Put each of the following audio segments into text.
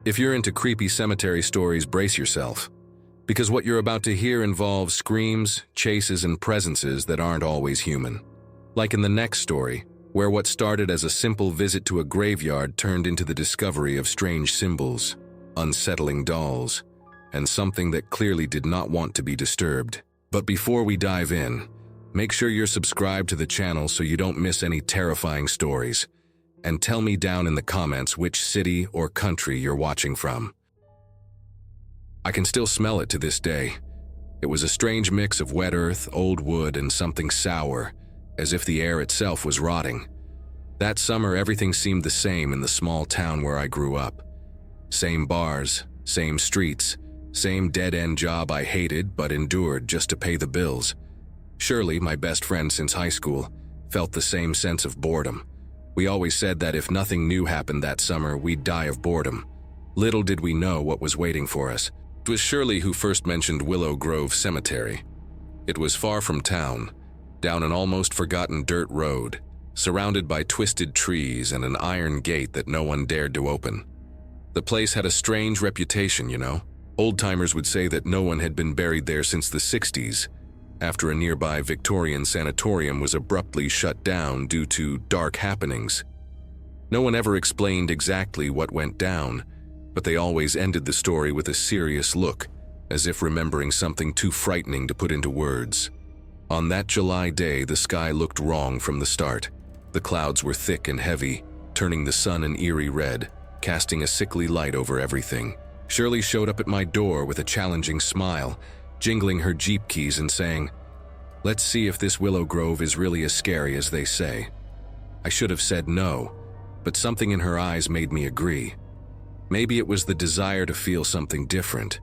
If you're into creepy cemetery stories, brace yourself, because what you're about to hear involves screams, chases, and presences that aren't always human. Like in the next story, where what started as a simple visit to a graveyard turned into the discovery of strange symbols, unsettling dolls, and something that clearly did not want to be disturbed. But before we dive in, make sure you're subscribed to the channel so you don't miss any terrifying stories, and tell me down in the comments which city or country you're watching from. I can still smell it to this day. It was a strange mix of wet earth, old wood, and something sour, as if the air itself was rotting. That summer, everything seemed the same in the small town where I grew up. Same bars, same streets, same dead-end job I hated but endured just to pay the bills. Shirley, my best friend since high school, felt the same sense of boredom. We always said that if nothing new happened that summer, we'd die of boredom. Little did we know what was waiting for us. It was Shirley who first mentioned Willow Grove Cemetery. It was far from town, down an almost forgotten dirt road, surrounded by twisted trees and an iron gate that no one dared to open. The place had a strange reputation, you know. Old-timers would say that no one had been buried there since the 60s, after a nearby Victorian sanatorium was abruptly shut down due to dark happenings. No one ever explained exactly what went down, but they always ended the story with a serious look, as if remembering something too frightening to put into words. On that July day, the sky looked wrong from the start. The clouds were thick and heavy, turning the sun an eerie red, casting a sickly light over everything. Shirley showed up at my door with a challenging smile, jingling her Jeep keys and saying, "Let's see if this Willow Grove is really as scary as they say." I should have said no, but something in her eyes made me agree. Maybe it was the desire to feel something different,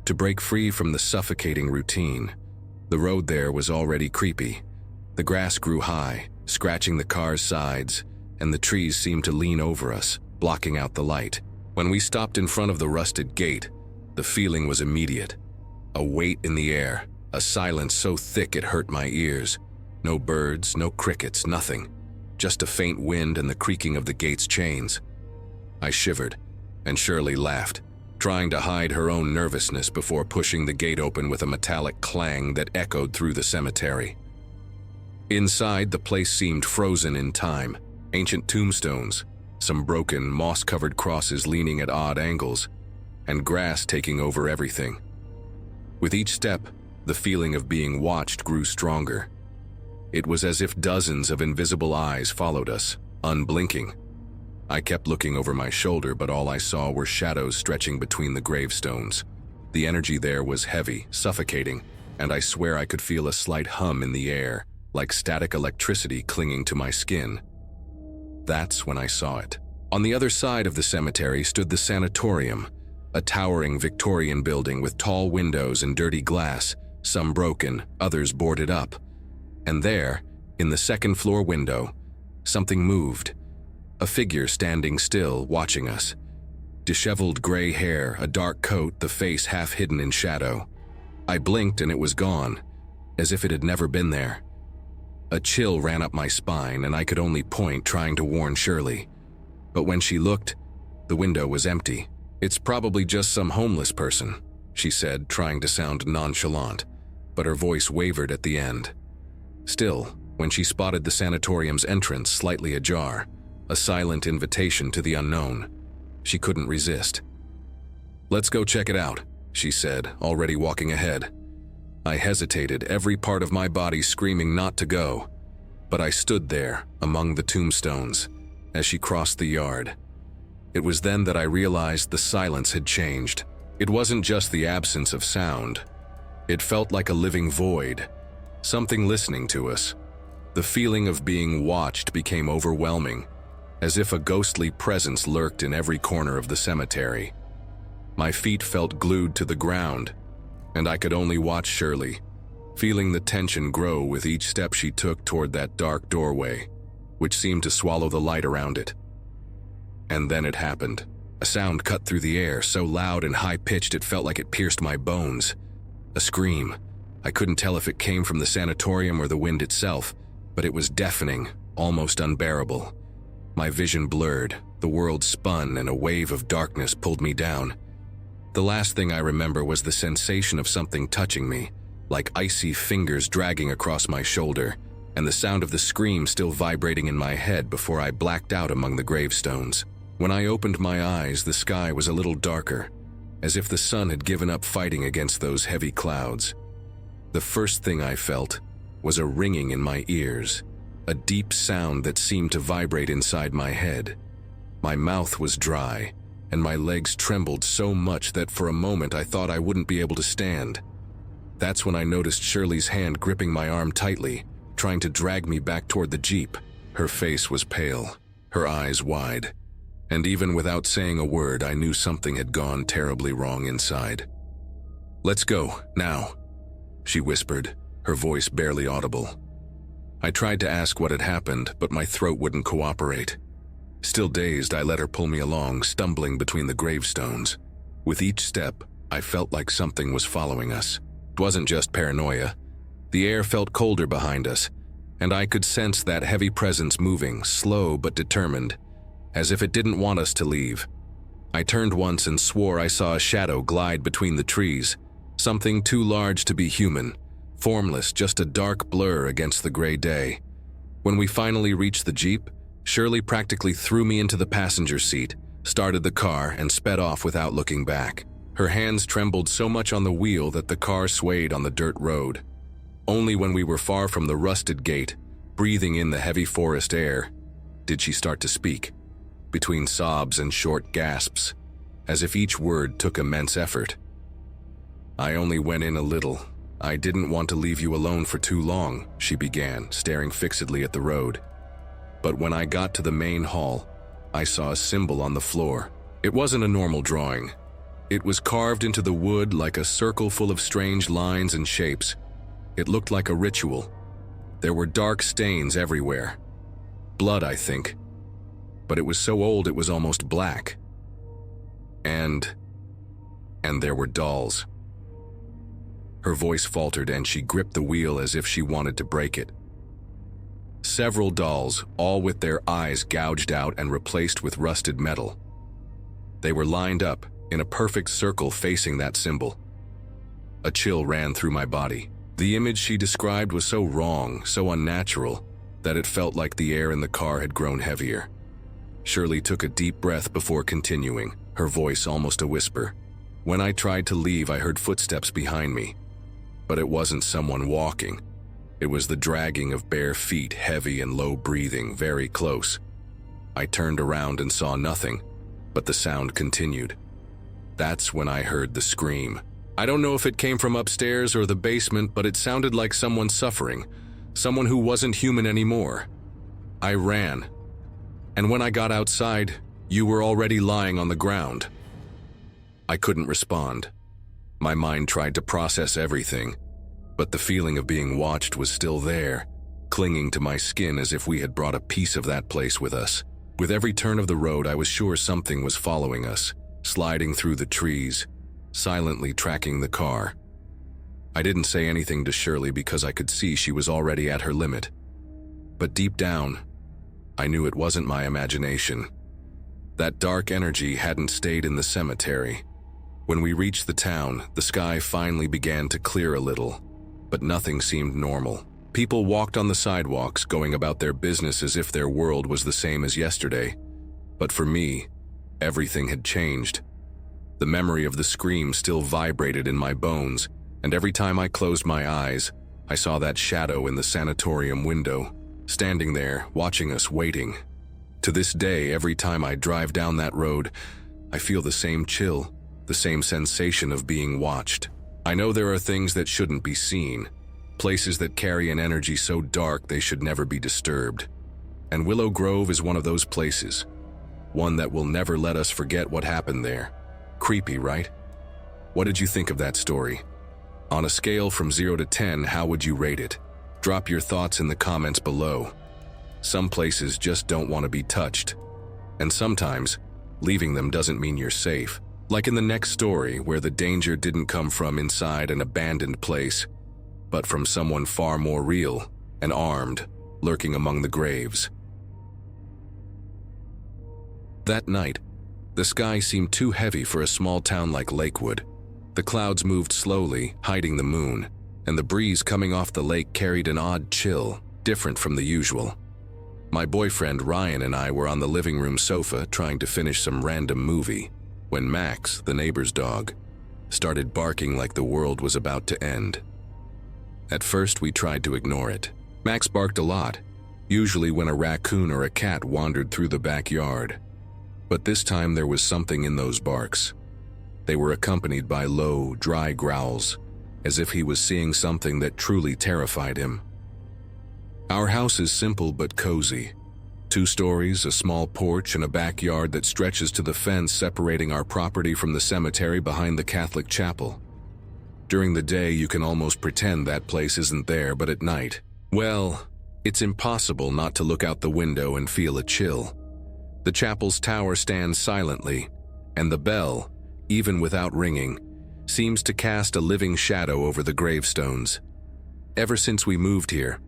to break free from the suffocating routine. The road there was already creepy. The grass grew high, scratching the car's sides, and the trees seemed to lean over us, blocking out the light. When we stopped in front of the rusted gate, the feeling was immediate. A weight in the air, a silence so thick it hurt my ears. No birds, no crickets, nothing. Just a faint wind and the creaking of the gate's chains. I shivered, and Shirley laughed, trying to hide her own nervousness before pushing the gate open with a metallic clang that echoed through the cemetery. Inside, the place seemed frozen in time. Ancient tombstones, some broken, moss-covered crosses leaning at odd angles, and grass taking over everything. With each step, the feeling of being watched grew stronger. It was as if dozens of invisible eyes followed us, unblinking. I kept looking over my shoulder, but all I saw were shadows stretching between the gravestones. The energy there was heavy, suffocating, and I swear I could feel a slight hum in the air, like static electricity clinging to my skin. That's when I saw it. On the other side of the cemetery stood the sanatorium, a towering Victorian building with tall windows and dirty glass, some broken, others boarded up. And there, in the second-floor window, something moved. A figure standing still, watching us. Disheveled gray hair, a dark coat, the face half hidden in shadow. I blinked and it was gone, as if it had never been there. A chill ran up my spine and I could only point, trying to warn Shirley. But when she looked, the window was empty. "It's probably just some homeless person," she said, trying to sound nonchalant, but her voice wavered at the end. Still, when she spotted the sanatorium's entrance slightly ajar, a silent invitation to the unknown, she couldn't resist. "Let's go check it out," she said, already walking ahead. I hesitated, every part of my body screaming not to go, but I stood there, among the tombstones, as she crossed the yard. It was then that I realized the silence had changed. It wasn't just the absence of sound. It felt like a living void, something listening to us. The feeling of being watched became overwhelming, as if a ghostly presence lurked in every corner of the cemetery. My feet felt glued to the ground, and I could only watch Shirley, feeling the tension grow with each step she took toward that dark doorway, which seemed to swallow the light around it. And then it happened. A sound cut through the air, so loud and high-pitched it felt like it pierced my bones. A scream. I couldn't tell if it came from the sanatorium or the wind itself, but it was deafening, almost unbearable. My vision blurred, The world spun and a wave of darkness pulled me down. The last thing I remember was the sensation of something touching me, like icy fingers dragging across my shoulder, and the sound of the scream still vibrating in my head before I blacked out among the gravestones. When I opened my eyes, the sky was a little darker, as if the sun had given up fighting against those heavy clouds. The first thing I felt was a ringing in my ears, a deep sound that seemed to vibrate inside my head. My mouth was dry, and my legs trembled so much that for a moment I thought I wouldn't be able to stand. That's when I noticed Shirley's hand gripping my arm tightly, trying to drag me back toward the Jeep. Her face was pale, her eyes wide, and even without saying a word, I knew something had gone terribly wrong inside. "Let's go, now," she whispered, her voice barely audible. I tried to ask what had happened, but my throat wouldn't cooperate. Still dazed, I let her pull me along, stumbling between the gravestones. With each step, I felt like something was following us. It wasn't just paranoia. The air felt colder behind us, and I could sense that heavy presence moving, slow but determined, as if it didn't want us to leave. I turned once and swore I saw a shadow glide between the trees, something too large to be human, formless, just a dark blur against the gray day. When we finally reached the Jeep, Shirley practically threw me into the passenger seat, started the car, and sped off without looking back. Her hands trembled so much on the wheel that the car swayed on the dirt road. Only when we were far from the rusted gate, breathing in the heavy forest air, did she start to speak, between sobs and short gasps, as if each word took immense effort. "I only went in a little. I didn't want to leave you alone for too long," she began, staring fixedly at the road. "But when I got to the main hall, I saw a symbol on the floor. It wasn't a normal drawing. It was carved into the wood like a circle full of strange lines and shapes. It looked like a ritual. There were dark stains everywhere. Blood, I think. But it was so old it was almost black. And there were dolls." Her voice faltered and she gripped the wheel as if she wanted to break it. Several dolls, all with their eyes gouged out and replaced with rusted metal. They were lined up in a perfect circle facing that symbol. A chill ran through my body. The image she described was so wrong, so unnatural, that it felt like the air in the car had grown heavier. Shirley took a deep breath before continuing, her voice almost a whisper. "When I tried to leave, I heard footsteps behind me. But it wasn't someone walking. It was the dragging of bare feet, heavy and low breathing, very close. I turned around and saw nothing, but the sound continued. That's when I heard the scream. I don't know if it came from upstairs or the basement, but it sounded like someone suffering, someone who wasn't human anymore. I ran, and when I got outside, you were already lying on the ground." I couldn't respond. My mind tried to process everything, but the feeling of being watched was still there, clinging to my skin as if we had brought a piece of that place with us. With every turn of the road, I was sure something was following us, sliding through the trees, silently tracking the car. I didn't say anything to Shirley because I could see she was already at her limit. But deep down, I knew it wasn't my imagination. That dark energy hadn't stayed in the cemetery. When we reached the town, the sky finally began to clear a little, but nothing seemed normal. People walked on the sidewalks, going about their business as if their world was the same as yesterday. But for me, everything had changed. The memory of the scream still vibrated in my bones, and every time I closed my eyes, I saw that shadow in the sanatorium window, standing there, watching us, waiting. To this day, every time I drive down that road, I feel the same chill, the same sensation of being watched. I know there are things that shouldn't be seen, places that carry an energy so dark they should never be disturbed. And Willow Grove is one of those places, one that will never let us forget what happened there. Creepy, right? What did you think of that story? On a scale from 0 to 10, how would you rate it? Drop your thoughts in the comments below. Some places just don't want to be touched. And sometimes, leaving them doesn't mean you're safe. Like in the next story, where the danger didn't come from inside an abandoned place, but from someone far more real and armed, lurking among the graves. That night, the sky seemed too heavy for a small town like Lakewood. The clouds moved slowly, hiding the moon, and the breeze coming off the lake carried an odd chill, different from the usual. My boyfriend Ryan and I were on the living room sofa trying to finish some random movie when Max, the neighbor's dog, started barking like the world was about to end. At first, we tried to ignore it. Max barked a lot, usually when a raccoon or a cat wandered through the backyard. But this time there was something in those barks. They were accompanied by low, dry growls, as if he was seeing something that truly terrified him. Our house is simple but cozy. 2 stories, a small porch, and a backyard that stretches to the fence separating our property from the cemetery behind the Catholic chapel. During the day, you can almost pretend that place isn't there, but at night, well, it's impossible not to look out the window and feel a chill. The chapel's tower stands silently, and the bell, even without ringing, seems to cast a living shadow over the gravestones. Ever since we moved here,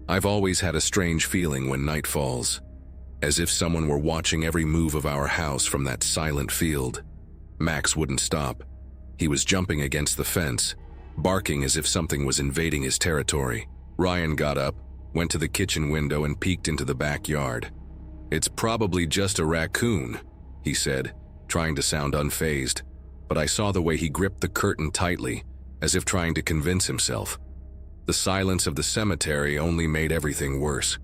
I've always had a strange feeling when night falls, as if someone were watching every move of our house from that silent field. Max wouldn't stop. He was jumping against the fence, barking as if something was invading his territory. Ryan got up, went to the kitchen window and peeked into the backyard. "It's probably just a raccoon," he said, trying to sound unfazed, but I saw the way he gripped the curtain tightly, as if trying to convince himself. The silence of the cemetery only made everything worse.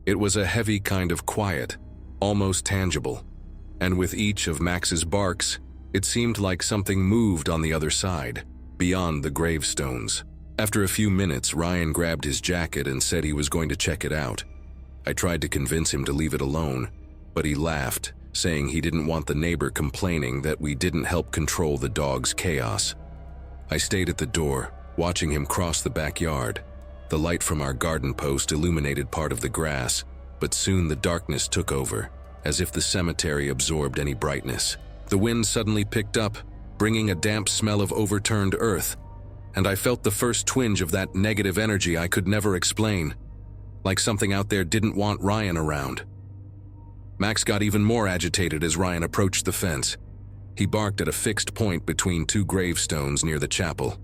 It was a heavy kind of quiet, almost tangible, and with each of Max's barks, it seemed like something moved on the other side, beyond the gravestones. After a few minutes, Ryan grabbed his jacket and said he was going to check it out. I tried to convince him to leave it alone, but he laughed, saying he didn't want the neighbor complaining that we didn't help control the dog's chaos. I stayed at the door, watching him cross the backyard. The light from our garden post illuminated part of the grass, but soon the darkness took over, as if the cemetery absorbed any brightness. The wind suddenly picked up, bringing a damp smell of overturned earth, and I felt the first twinge of that negative energy I could never explain, like something out there didn't want Ryan around. Max got even more agitated as Ryan approached the fence. He barked at a fixed point between 2 gravestones near the chapel.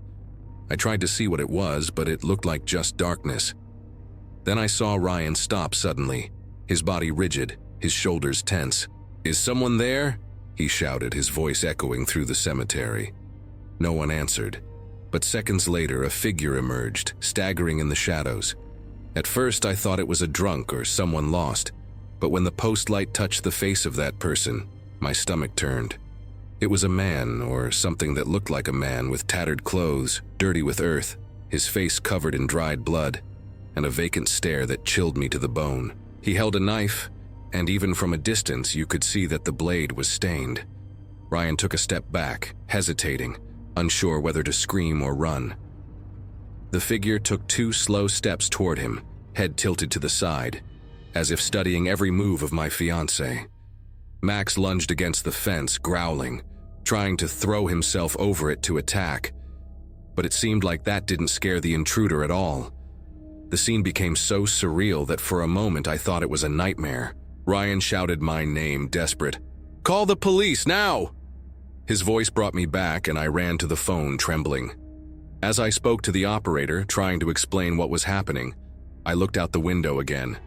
I tried to see what it was, but it looked like just darkness. Then I saw Ryan stop suddenly, his body rigid, his shoulders tense. "Is someone there?" he shouted, his voice echoing through the cemetery. No one answered, but seconds later a figure emerged, staggering in the shadows. At first I thought it was a drunk or someone lost, but when the post light touched the face of that person, my stomach turned. It was a man, or something that looked like a man, with tattered clothes, dirty with earth, his face covered in dried blood, and a vacant stare that chilled me to the bone. He held a knife, and even from a distance you could see that the blade was stained. Ryan took a step back, hesitating, unsure whether to scream or run. The figure took 2 slow steps toward him, head tilted to the side, as if studying every move of my fiancé. Max lunged against the fence, growling, trying to throw himself over it to attack, but it seemed like that didn't scare the intruder at all. The scene became so surreal that for a moment I thought it was a nightmare. Ryan shouted my name, desperate. "Call the police, now!" His voice brought me back and I ran to the phone, trembling. As I spoke to the operator, trying to explain what was happening, I looked out the window again.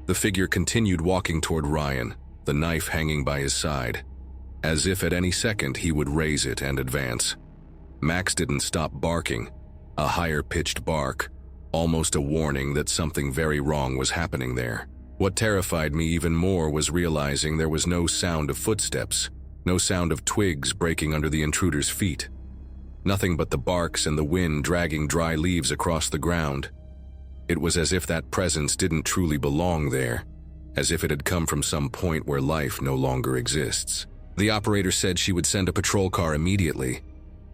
The figure continued walking toward Ryan, the knife hanging by his side, as if at any second he would raise it and advance. Max didn't stop barking, a higher-pitched bark, almost a warning that something very wrong was happening there. What terrified me even more was realizing there was no sound of footsteps, no sound of twigs breaking under the intruder's feet. Nothing but the barks and the wind dragging dry leaves across the ground. It was as if that presence didn't truly belong there, as if it had come from some point where life no longer exists. The operator said she would send a patrol car immediately,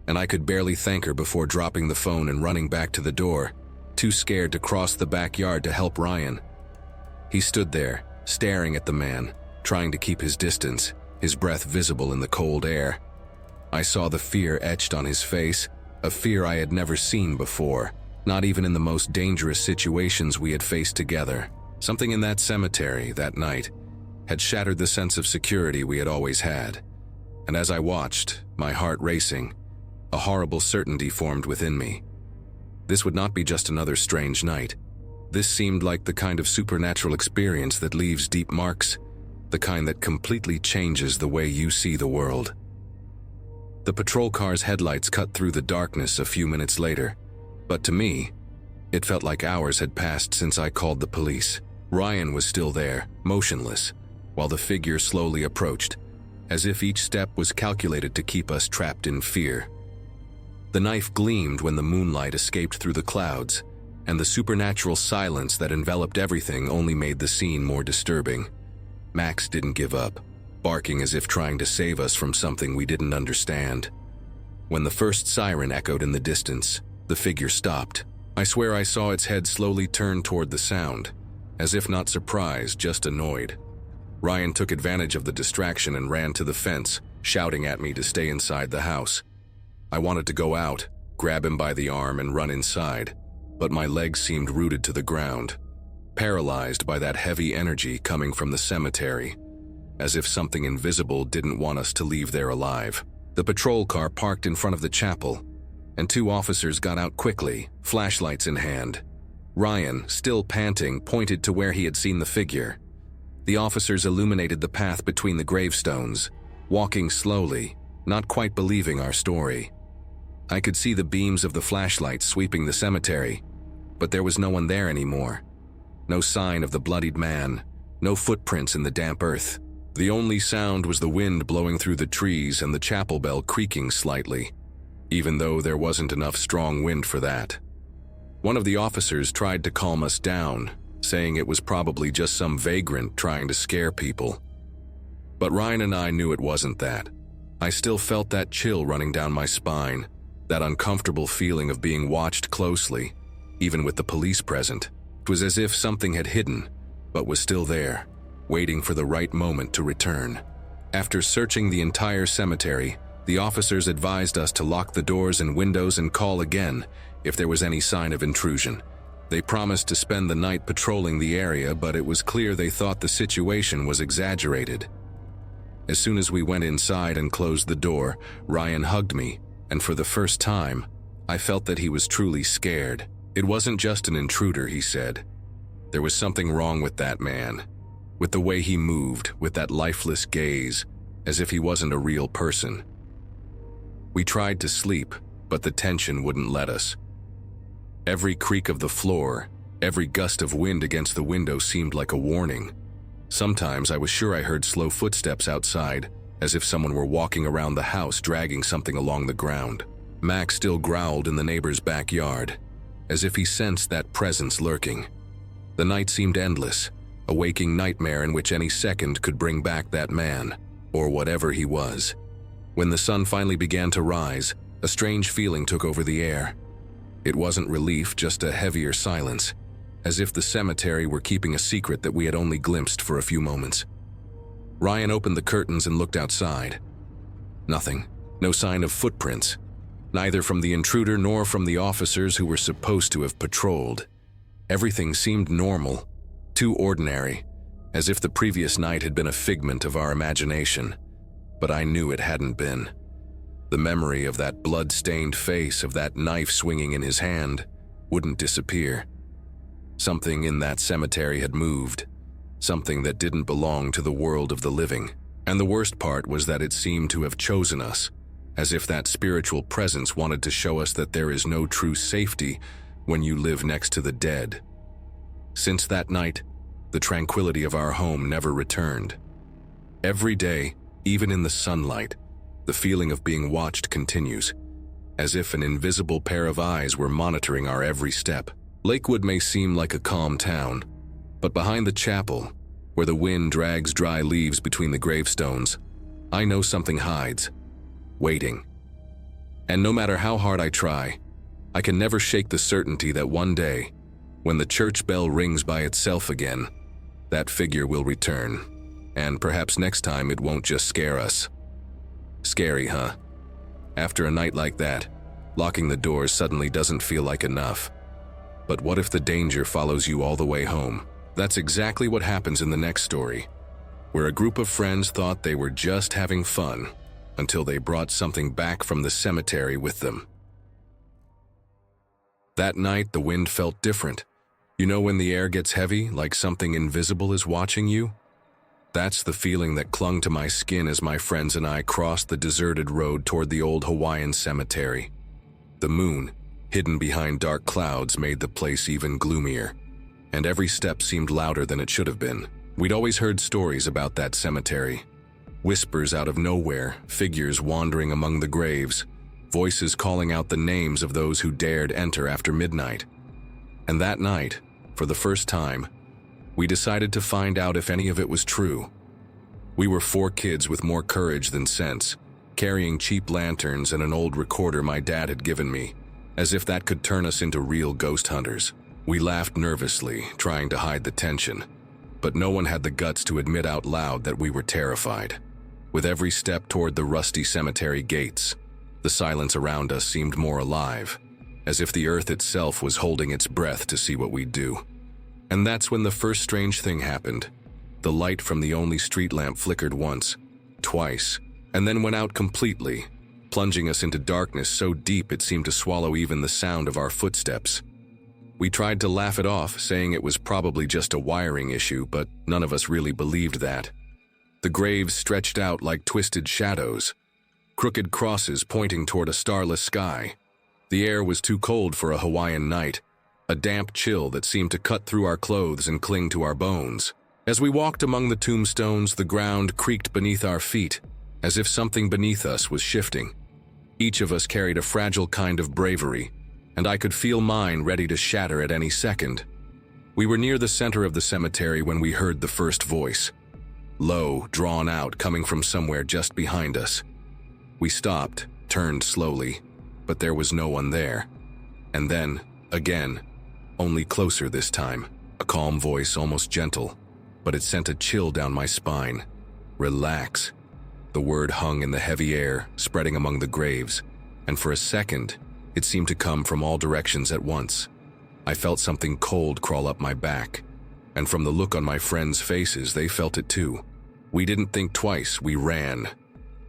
and I could barely thank her before dropping the phone and running back to the door, too scared to cross the backyard to help Ryan. He stood there, staring at the man, trying to keep his distance, his breath visible in the cold air. I saw the fear etched on his face, a fear I had never seen before, not even in the most dangerous situations we had faced together. Something in that cemetery that night had shattered the sense of security we had always had. And as I watched, my heart racing, a horrible certainty formed within me. This would not be just another strange night. This seemed like the kind of supernatural experience that leaves deep marks, the kind that completely changes the way you see the world. The patrol car's headlights cut through the darkness a few minutes later, but to me, it felt like hours had passed since I called the police. Ryan was still there, motionless, while the figure slowly approached, as if each step was calculated to keep us trapped in fear. The knife gleamed when the moonlight escaped through the clouds, and the supernatural silence that enveloped everything only made the scene more disturbing. Max didn't give up, barking as if trying to save us from something we didn't understand. When the first siren echoed in the distance, the figure stopped. I swear I saw its head slowly turn toward the sound, as if not surprised, just annoyed. Ryan took advantage of the distraction and ran to the fence, shouting at me to stay inside the house. I wanted to go out, grab him by the arm and run inside, but my legs seemed rooted to the ground, paralyzed by that heavy energy coming from the cemetery, as if something invisible didn't want us to leave there alive. The patrol car parked in front of the chapel, and 2 officers got out quickly, flashlights in hand. Ryan, still panting, pointed to where he had seen the figure. The officers illuminated the path between the gravestones, walking slowly, not quite believing our story. I could see the beams of the flashlights sweeping the cemetery, but there was no one there anymore. No sign of the bloodied man, no footprints in the damp earth. The only sound was the wind blowing through the trees and the chapel bell creaking slightly, even though there wasn't enough strong wind for that. One of the officers tried to calm us down, saying it was probably just some vagrant trying to scare people. But Ryan and I knew it wasn't that. I still felt that chill running down my spine, that uncomfortable feeling of being watched closely, even with the police present. It was as if something had hidden, but was still there, waiting for the right moment to return. After searching the entire cemetery, the officers advised us to lock the doors and windows and call again if there was any sign of intrusion. They promised to spend the night patrolling the area, but it was clear they thought the situation was exaggerated. As soon as we went inside and closed the door, Ryan hugged me, and for the first time, I felt that he was truly scared. It wasn't just an intruder, he said. There was something wrong with that man, with the way he moved, with that lifeless gaze, as if he wasn't a real person. We tried to sleep, but the tension wouldn't let us. Every creak of the floor, every gust of wind against the window seemed like a warning. Sometimes I was sure I heard slow footsteps outside, as if someone were walking around the house dragging something along the ground. Max still growled in the neighbor's backyard, as if he sensed that presence lurking. The night seemed endless, a waking nightmare in which any second could bring back that man, or whatever he was. When the sun finally began to rise, a strange feeling took over the air. It wasn't relief, just a heavier silence, as if the cemetery were keeping a secret that we had only glimpsed for a few moments. Ryan opened the curtains and looked outside. Nothing, no sign of footprints, neither from the intruder nor from the officers who were supposed to have patrolled. Everything seemed normal, too ordinary, as if the previous night had been a figment of our imagination. But I knew it hadn't been. The memory of that blood-stained face, of that knife swinging in his hand, wouldn't disappear. Something in that cemetery had moved, something that didn't belong to the world of the living. And the worst part was that it seemed to have chosen us, as if that spiritual presence wanted to show us that there is no true safety when you live next to the dead. Since that night, the tranquility of our home never returned. Every day, even in the sunlight, the feeling of being watched continues, as if an invisible pair of eyes were monitoring our every step. Lakewood may seem like a calm town, but behind the chapel, where the wind drags dry leaves between the gravestones, I know something hides, waiting. And no matter how hard I try, I can never shake the certainty that one day, when the church bell rings by itself again, that figure will return, and perhaps next time it won't just scare us. Scary, huh? After a night like that, locking the doors suddenly doesn't feel like enough. But what if the danger follows you all the way home? That's exactly what happens in the next story. where a group of friends thought they were just having fun until they brought something back from the cemetery with them. That night, the wind felt different. You know when the air gets heavy, like something invisible is watching you? That's the feeling that clung to my skin as my friends and I crossed the deserted road toward the old Hawaiian cemetery. The moon, hidden behind dark clouds, made the place even gloomier, and every step seemed louder than it should have been. We'd always heard stories about that cemetery. Whispers out of nowhere, figures wandering among the graves, voices calling out the names of those who dared enter after midnight. And that night, for the first time, we decided to find out if any of it was true. We were 4 kids with more courage than sense, carrying cheap lanterns and an old recorder my dad had given me, as if that could turn us into real ghost hunters. We laughed nervously, trying to hide the tension, but no one had the guts to admit out loud that we were terrified. With every step toward the rusty cemetery gates, the silence around us seemed more alive, as if the earth itself was holding its breath to see what we'd do. And that's when the first strange thing happened. The light from the only street lamp flickered once, twice, and then went out completely, plunging us into darkness so deep it seemed to swallow even the sound of our footsteps. We tried to laugh it off, saying it was probably just a wiring issue, but none of us really believed that. The graves stretched out like twisted shadows, crooked crosses pointing toward a starless sky. The air was too cold for a Hawaiian night, a damp chill that seemed to cut through our clothes and cling to our bones. As we walked among the tombstones, the ground creaked beneath our feet, as if something beneath us was shifting. Each of us carried a fragile kind of bravery, and I could feel mine ready to shatter at any second. We were near the center of the cemetery when we heard the first voice, low, drawn out, coming from somewhere just behind us. We stopped, turned slowly, but there was no one there. And then, again, only closer this time, a calm voice, almost gentle, but it sent a chill down my spine. Relax. The word hung in the heavy air, spreading among the graves, and for a second, it seemed to come from all directions at once. I felt something cold crawl up my back, and from the look on my friends' faces, they felt it too. We didn't think twice, we ran.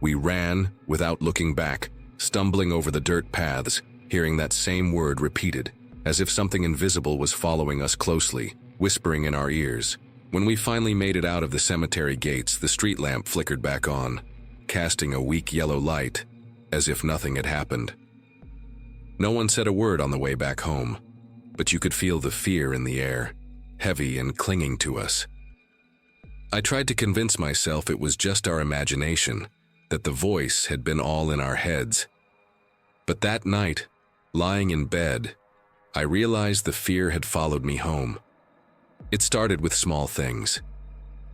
We ran without looking back, stumbling over the dirt paths, hearing that same word repeated, as if something invisible was following us closely, whispering in our ears. When we finally made it out of the cemetery gates, the street lamp flickered back on, casting a weak yellow light, as if nothing had happened. No one said a word on the way back home, but you could feel the fear in the air, heavy and clinging to us. I tried to convince myself it was just our imagination, that the voice had been all in our heads. But that night, lying in bed, I realized the fear had followed me home. It started with small things.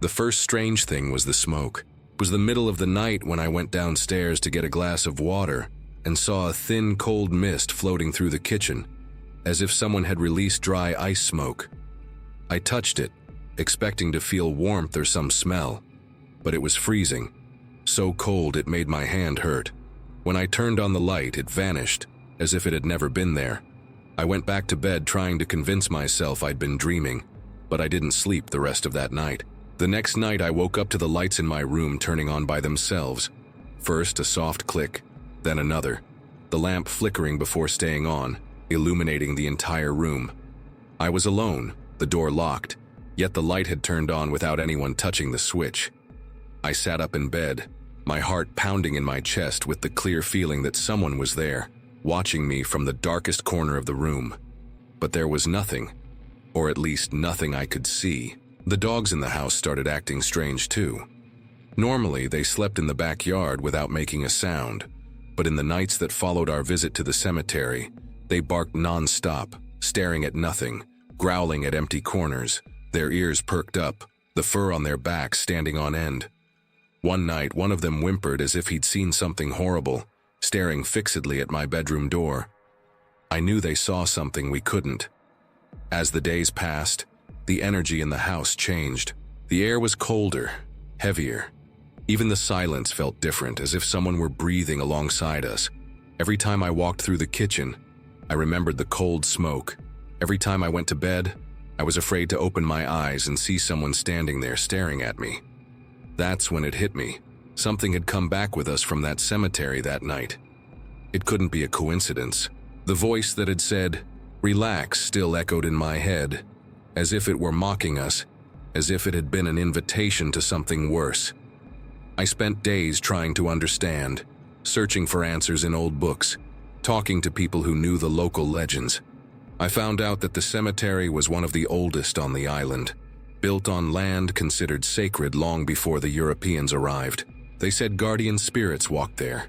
The first strange thing was the smoke. It was the middle of the night when I went downstairs to get a glass of water and saw a thin, cold mist floating through the kitchen, as if someone had released dry ice smoke. I touched it, expecting to feel warmth or some smell, but it was freezing, so cold it made my hand hurt. When I turned on the light, it vanished, as if it had never been there. I went back to bed trying to convince myself I'd been dreaming, but I didn't sleep the rest of that night. The next night, I woke up to the lights in my room turning on by themselves. First a soft click, then another, the lamp flickering before staying on, illuminating the entire room. I was alone, the door locked, yet the light had turned on without anyone touching the switch. I sat up in bed, my heart pounding in my chest with the clear feeling that someone was there, watching me from the darkest corner of the room. But there was nothing, or at least nothing I could see. The dogs in the house started acting strange too. Normally, they slept in the backyard without making a sound, but in the nights that followed our visit to the cemetery, they barked non-stop, staring at nothing, growling at empty corners, their ears perked up, the fur on their backs standing on end. One night, one of them whimpered as if he'd seen something horrible, staring fixedly at my bedroom door. I knew they saw something we couldn't. As the days passed, the energy in the house changed. The air was colder, heavier. Even the silence felt different, as if someone were breathing alongside us. Every time I walked through the kitchen, I remembered the cold smoke. Every time I went to bed, I was afraid to open my eyes and see someone standing there staring at me. That's when it hit me. Something had come back with us from that cemetery that night. It couldn't be a coincidence. The voice that had said, "Relax," still echoed in my head, as if it were mocking us, as if it had been an invitation to something worse. I spent days trying to understand, searching for answers in old books, talking to people who knew the local legends. I found out that the cemetery was one of the oldest on the island, built on land considered sacred long before the Europeans arrived. They said guardian spirits walked there,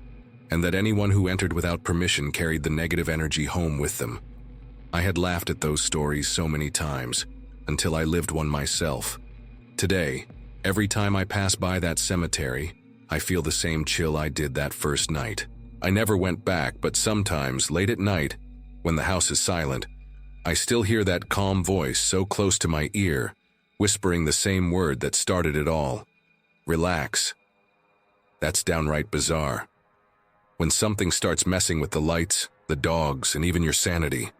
and that anyone who entered without permission carried the negative energy home with them. I had laughed at those stories so many times, until I lived one myself. Today, every time I pass by that cemetery, I feel the same chill I did that first night. I never went back, but sometimes, late at night, when the house is silent, I still hear that calm voice so close to my ear, whispering the same word that started it all: relax. That's downright bizarre. When something starts messing with the lights, the dogs, and even your sanity,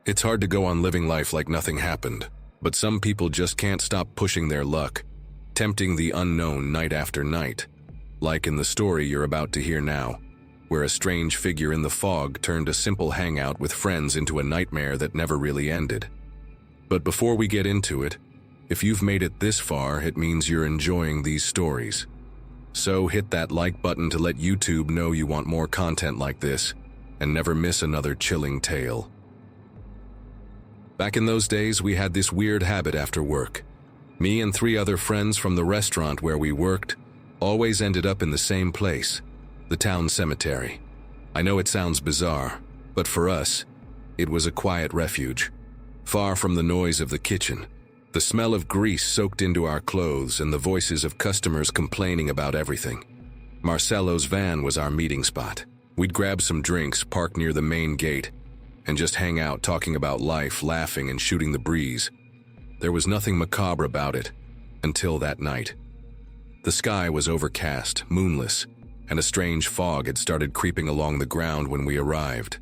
it's hard to go on living life like nothing happened. But some people just can't stop pushing their luck, tempting the unknown night after night, like in the story you're about to hear now, where a strange figure in the fog turned a simple hangout with friends into a nightmare that never really ended. But before we get into it, if you've made it this far, it means you're enjoying these stories. So hit that like button to let YouTube know you want more content like this, and never miss another chilling tale. Back in those days, we had this weird habit after work. Me and 3 other friends from the restaurant where we worked always ended up in the same place, the town cemetery. I know it sounds bizarre, but for us, it was a quiet refuge. Far from the noise of the kitchen, the smell of grease soaked into our clothes, and the voices of customers complaining about everything. Marcelo's van was our meeting spot. We'd grab some drinks, park near the main gate, and just hang out talking about life, laughing and shooting the breeze. There was nothing macabre about it, until that night. The sky was overcast, moonless, and a strange fog had started creeping along the ground when we arrived.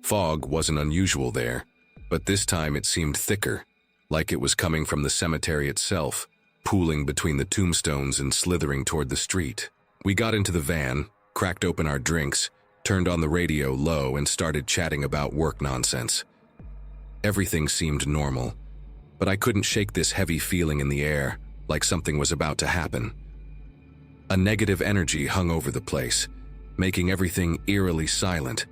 Fog wasn't unusual there, but this time it seemed thicker, like it was coming from the cemetery itself, pooling between the tombstones and slithering toward the street. We got into the van, cracked open our drinks, turned on the radio low, and started chatting about work nonsense. Everything seemed normal, but I couldn't shake this heavy feeling in the air, like something was about to happen. A negative energy hung over the place, making everything eerily silent,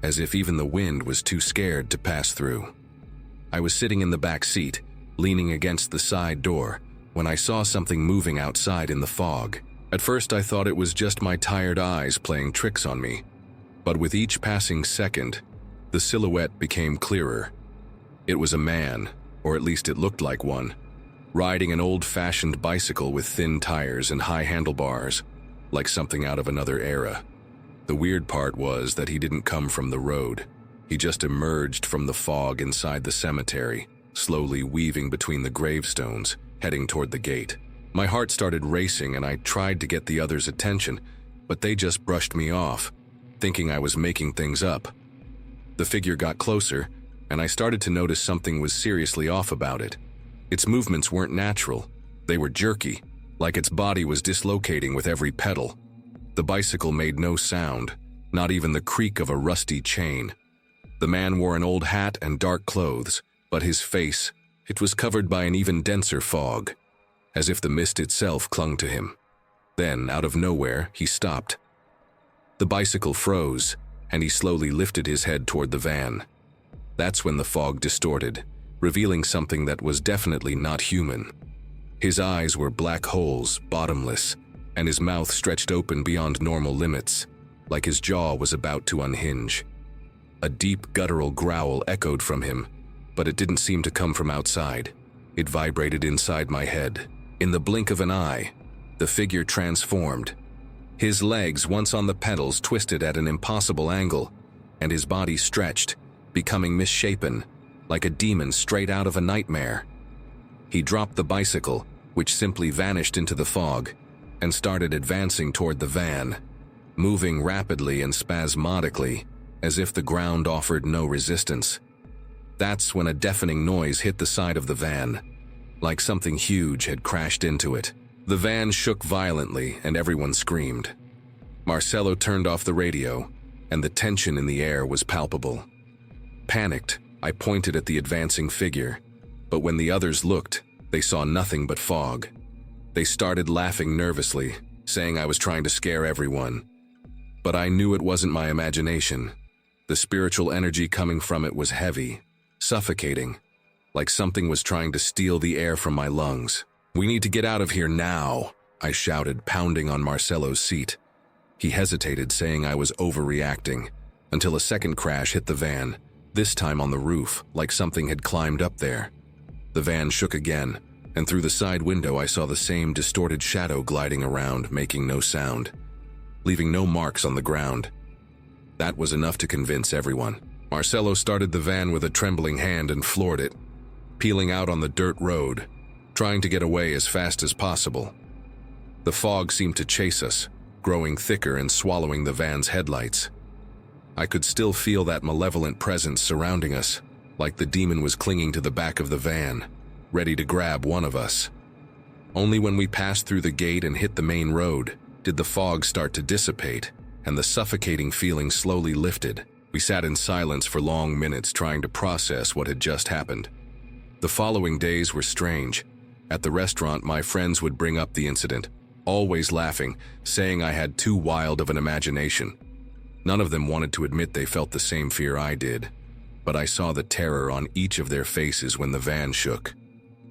as if even the wind was too scared to pass through. I was sitting in the back seat, leaning against the side door, when I saw something moving outside in the fog. At first I thought it was just my tired eyes playing tricks on me, but with each passing second, the silhouette became clearer. It was a man, or at least it looked like one, riding an old-fashioned bicycle with thin tires and high handlebars, like something out of another era. The weird part was that he didn't come from the road. He just emerged from the fog inside the cemetery, slowly weaving between the gravestones, heading toward the gate. My heart started racing and I tried to get the others' attention, but they just brushed me off, thinking I was making things up. The figure got closer, and I started to notice something was seriously off about it. Its movements weren't natural. They were jerky, like its body was dislocating with every pedal. The bicycle made no sound, not even the creak of a rusty chain. The man wore an old hat and dark clothes, but his face, it was covered by an even denser fog, as if the mist itself clung to him. Then, out of nowhere, he stopped. The bicycle froze, and he slowly lifted his head toward the van. That's when the fog distorted, revealing something that was definitely not human. His eyes were black holes, bottomless, and his mouth stretched open beyond normal limits, like his jaw was about to unhinge. A deep, guttural growl echoed from him, but it didn't seem to come from outside. It vibrated inside my head. In the blink of an eye, the figure transformed. His legs, once on the pedals, twisted at an impossible angle, and his body stretched, becoming misshapen, like a demon straight out of a nightmare. He dropped the bicycle, which simply vanished into the fog, and started advancing toward the van, moving rapidly and spasmodically, as if the ground offered no resistance. That's when a deafening noise hit the side of the van, like something huge had crashed into it. The van shook violently and everyone screamed. Marcelo turned off the radio, and the tension in the air was palpable. Panicked, I pointed at the advancing figure, but when the others looked, they saw nothing but fog. They started laughing nervously, saying I was trying to scare everyone. But I knew it wasn't my imagination. The spiritual energy coming from it was heavy, suffocating, like something was trying to steal the air from my lungs. "We need to get out of here now," I shouted, pounding on Marcelo's seat. He hesitated, saying I was overreacting, until a second crash hit the van, this time on the roof, like something had climbed up there. The van shook again, and through the side window I saw the same distorted shadow gliding around, making no sound, leaving no marks on the ground. That was enough to convince everyone. Marcelo started the van with a trembling hand and floored it, peeling out on the dirt road, trying to get away as fast as possible. The fog seemed to chase us, growing thicker and swallowing the van's headlights. I could still feel that malevolent presence surrounding us, like the demon was clinging to the back of the van, ready to grab one of us. Only when we passed through the gate and hit the main road did the fog start to dissipate, and the suffocating feeling slowly lifted. We sat in silence for long minutes, trying to process what had just happened. The following days were strange. At the restaurant, my friends would bring up the incident, always laughing, saying I had too wild of an imagination. None of them wanted to admit they felt the same fear I did, but I saw the terror on each of their faces when the van shook.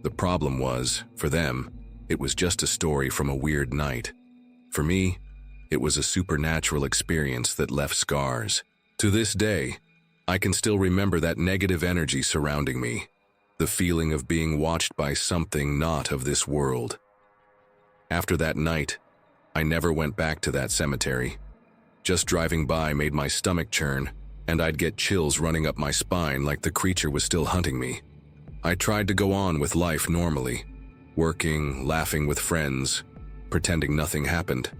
The problem was, for them, it was just a story from a weird night. For me, it was a supernatural experience that left scars. To this day, I can still remember that negative energy surrounding me, the feeling of being watched by something not of this world. After that night, I never went back to that cemetery. Just driving by made my stomach churn, and I'd get chills running up my spine like the creature was still hunting me. I tried to go on with life normally, working, laughing with friends, pretending nothing happened.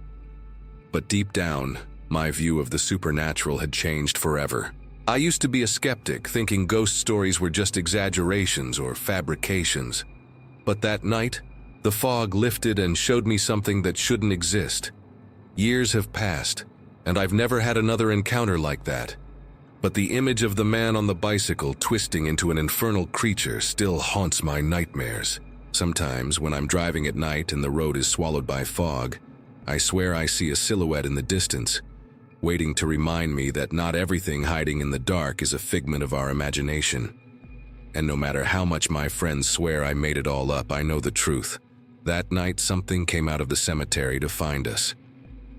But deep down, my view of the supernatural had changed forever. I used to be a skeptic, thinking ghost stories were just exaggerations or fabrications. But that night, the fog lifted and showed me something that shouldn't exist. Years have passed, and I've never had another encounter like that. But the image of the man on the bicycle twisting into an infernal creature still haunts my nightmares. Sometimes, when I'm driving at night and the road is swallowed by fog, I swear I see a silhouette in the distance, waiting to remind me that not everything hiding in the dark is a figment of our imagination. And no matter how much my friends swear I made it all up, I know the truth. That night, something came out of the cemetery to find us,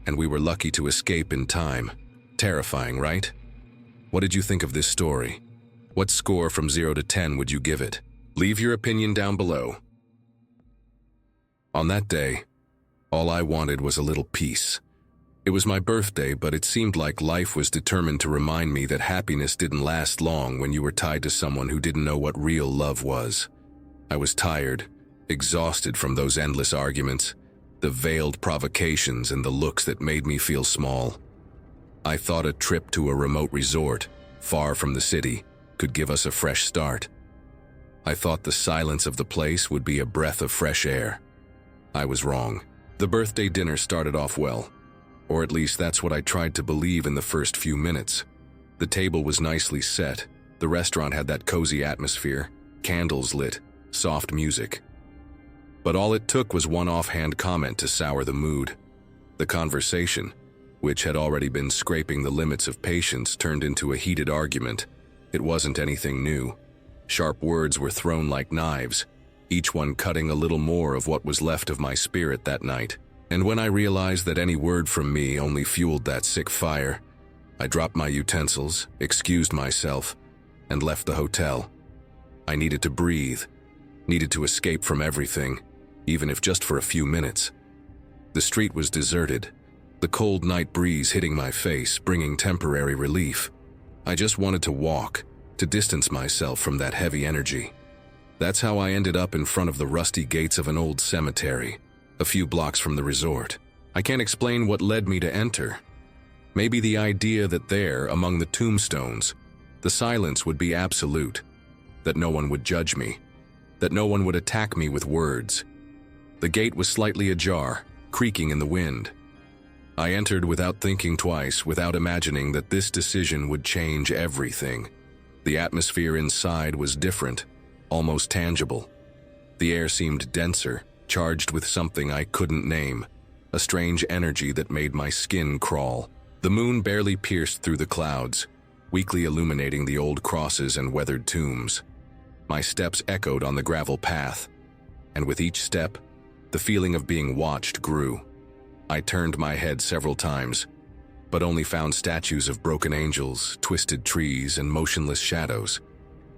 and we were lucky to escape in time. Terrifying, right? What did you think of this story? What score from 0 to 10 would you give it? Leave your opinion down below. On that day, all I wanted was a little peace. It was my birthday, but it seemed like life was determined to remind me that happiness didn't last long when you were tied to someone who didn't know what real love was. I was tired, exhausted from those endless arguments, the veiled provocations and the looks that made me feel small. I thought a trip to a remote resort, far from the city, could give us a fresh start. I thought the silence of the place would be a breath of fresh air. I was wrong. The birthday dinner started off well, or at least that's what I tried to believe in the first few minutes. The table was nicely set. The restaurant had that cozy atmosphere, candles lit, soft music. But all it took was one offhand comment to sour the mood. The conversation, which had already been scraping the limits of patience, turned into a heated argument. It wasn't anything new. Sharp words were thrown like knives, each one cutting a little more of what was left of my spirit that night. And when I realized that any word from me only fueled that sick fire, I dropped my utensils, excused myself, and left the hotel. I needed to breathe, needed to escape from everything, even if just for a few minutes. The street was deserted, the cold night breeze hitting my face, bringing temporary relief. I just wanted to walk, to distance myself from that heavy energy. That's how I ended up in front of the rusty gates of an old cemetery, a few blocks from the resort. I can't explain what led me to enter. Maybe the idea that there, among the tombstones, the silence would be absolute, that no one would judge me, that no one would attack me with words. The gate was slightly ajar, creaking in the wind. I entered without thinking twice, without imagining that this decision would change everything. The atmosphere inside was different, almost tangible. The air seemed denser, charged with something I couldn't name, a strange energy that made my skin crawl. The moon barely pierced through the clouds, weakly illuminating the old crosses and weathered tombs. My steps echoed on the gravel path, and with each step, the feeling of being watched grew. I turned my head several times, but only found statues of broken angels, twisted trees, and motionless shadows.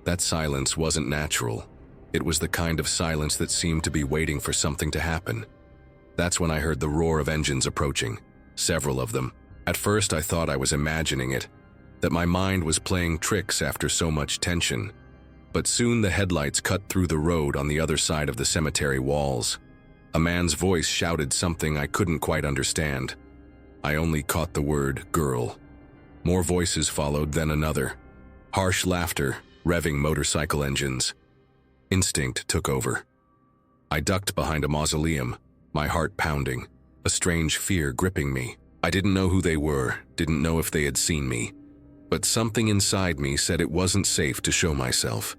That silence wasn't natural. It was the kind of silence that seemed to be waiting for something to happen. That's when I heard the roar of engines approaching, several of them. At first I thought I was imagining it, that my mind was playing tricks after so much tension. But soon the headlights cut through the road on the other side of the cemetery walls. A man's voice shouted something I couldn't quite understand. I only caught the word girl. More voices followed, then another. Harsh laughter, revving motorcycle engines. Instinct took over. I ducked behind a mausoleum, my heart pounding, a strange fear gripping me. I didn't know who they were, didn't know if they had seen me. But something inside me said it wasn't safe to show myself.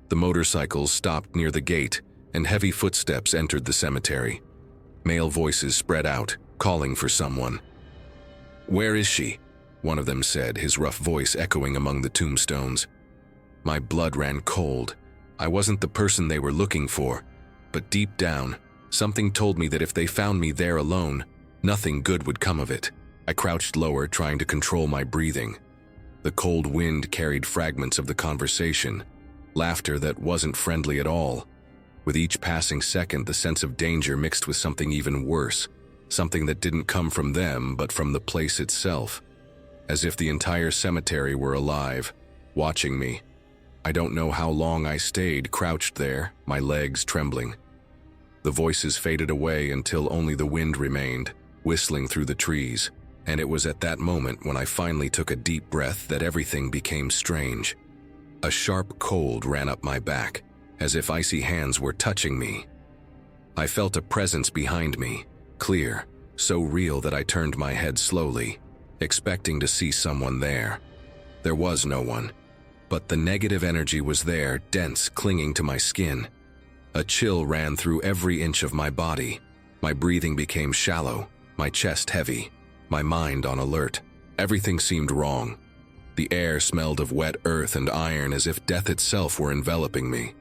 The motorcycles stopped near the gate, and heavy footsteps entered the cemetery. Male voices spread out, calling for someone. "Where is she?" one of them said, his rough voice echoing among the tombstones. My blood ran cold. I wasn't the person they were looking for, but deep down, something told me that if they found me there alone, nothing good would come of it. I crouched lower, trying to control my breathing. The cold wind carried fragments of the conversation, laughter that wasn't friendly at all. With each passing second, the sense of danger mixed with something even worse, something that didn't come from them but from the place itself, as if the entire cemetery were alive, watching me. I don't know how long I stayed crouched there, my legs trembling. The voices faded away until only the wind remained, whistling through the trees, and it was at that moment when I finally took a deep breath that everything became strange. A sharp cold ran up my back, as if icy hands were touching me. I felt a presence behind me, clear, so real that I turned my head slowly, expecting to see someone there. There was no one, but the negative energy was there, dense, clinging to my skin. A chill ran through every inch of my body. My breathing became shallow, my chest heavy, my mind on alert. Everything seemed wrong. The air smelled of wet earth and iron, as if death itself were enveloping me.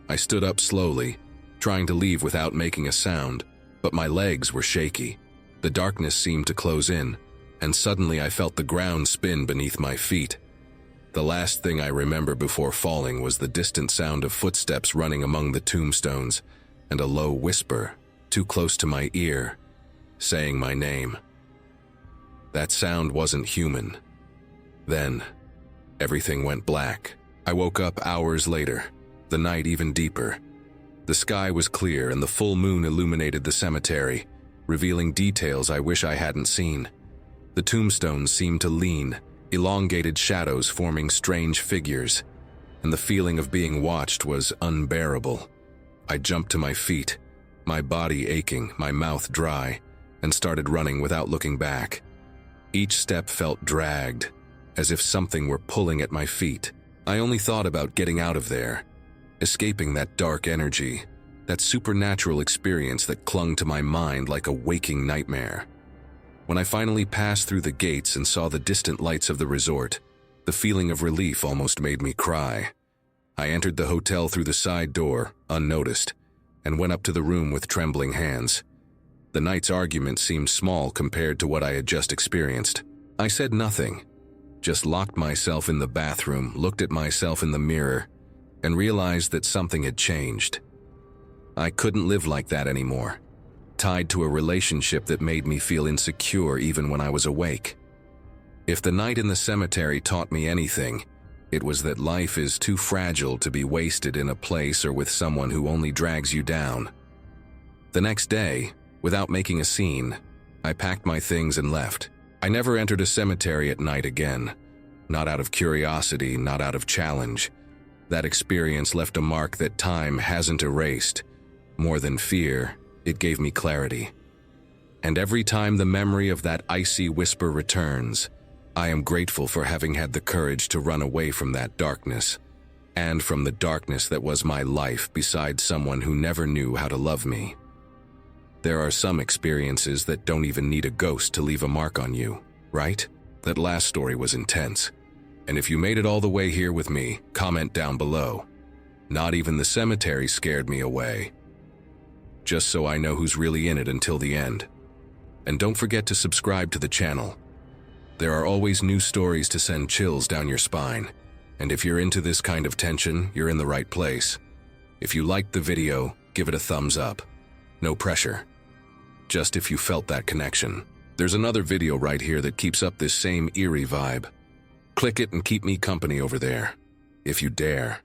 I stood up slowly, trying to leave without making a sound, but my legs were shaky. The darkness seemed to close in, and suddenly I felt the ground spin beneath my feet. The last thing I remember before falling was the distant sound of footsteps running among the tombstones, and a low whisper, too close to my ear, saying my name. That sound wasn't human. Then, everything went black. I woke up hours later, the night even deeper. The sky was clear and the full moon illuminated the cemetery, revealing details I wish I hadn't seen. The tombstones seemed to lean, elongated shadows forming strange figures, and the feeling of being watched was unbearable. I jumped to my feet, my body aching, my mouth dry, and started running without looking back. Each step felt dragged, as if something were pulling at my feet. I only thought about getting out of there, escaping that dark energy, that supernatural experience that clung to my mind like a waking nightmare. When I finally passed through the gates and saw the distant lights of the resort, the feeling of relief almost made me cry. I entered the hotel through the side door, unnoticed, and went up to the room with trembling hands. The night's argument seemed small compared to what I had just experienced. I said nothing, just locked myself in the bathroom, looked at myself in the mirror, and realized that something had changed. I couldn't live like that anymore, tied to a relationship that made me feel insecure even when I was awake. If the night in the cemetery taught me anything, it was that life is too fragile to be wasted in a place or with someone who only drags you down. The next day, without making a scene, I packed my things and left. I never entered a cemetery at night again, not out of curiosity, not out of challenge. That experience left a mark that time hasn't erased. More than fear, It gave me clarity. And every time the memory of that icy whisper returns, I am grateful for having had the courage to run away from that darkness, and from the darkness that was my life beside someone who never knew how to love me. There are some experiences that don't even need a ghost to leave a mark on you, right? That last story was intense. And if you made it all the way here with me, comment down below. Not even the cemetery scared me away. Just so I know who's really in it until the end. And don't forget to subscribe to the channel. There are always new stories to send chills down your spine. And if you're into this kind of tension, you're in the right place. If you liked the video, give it a thumbs up. No pressure. Just if you felt that connection. There's another video right here that keeps up this same eerie vibe. Click it and keep me company over there. If you dare.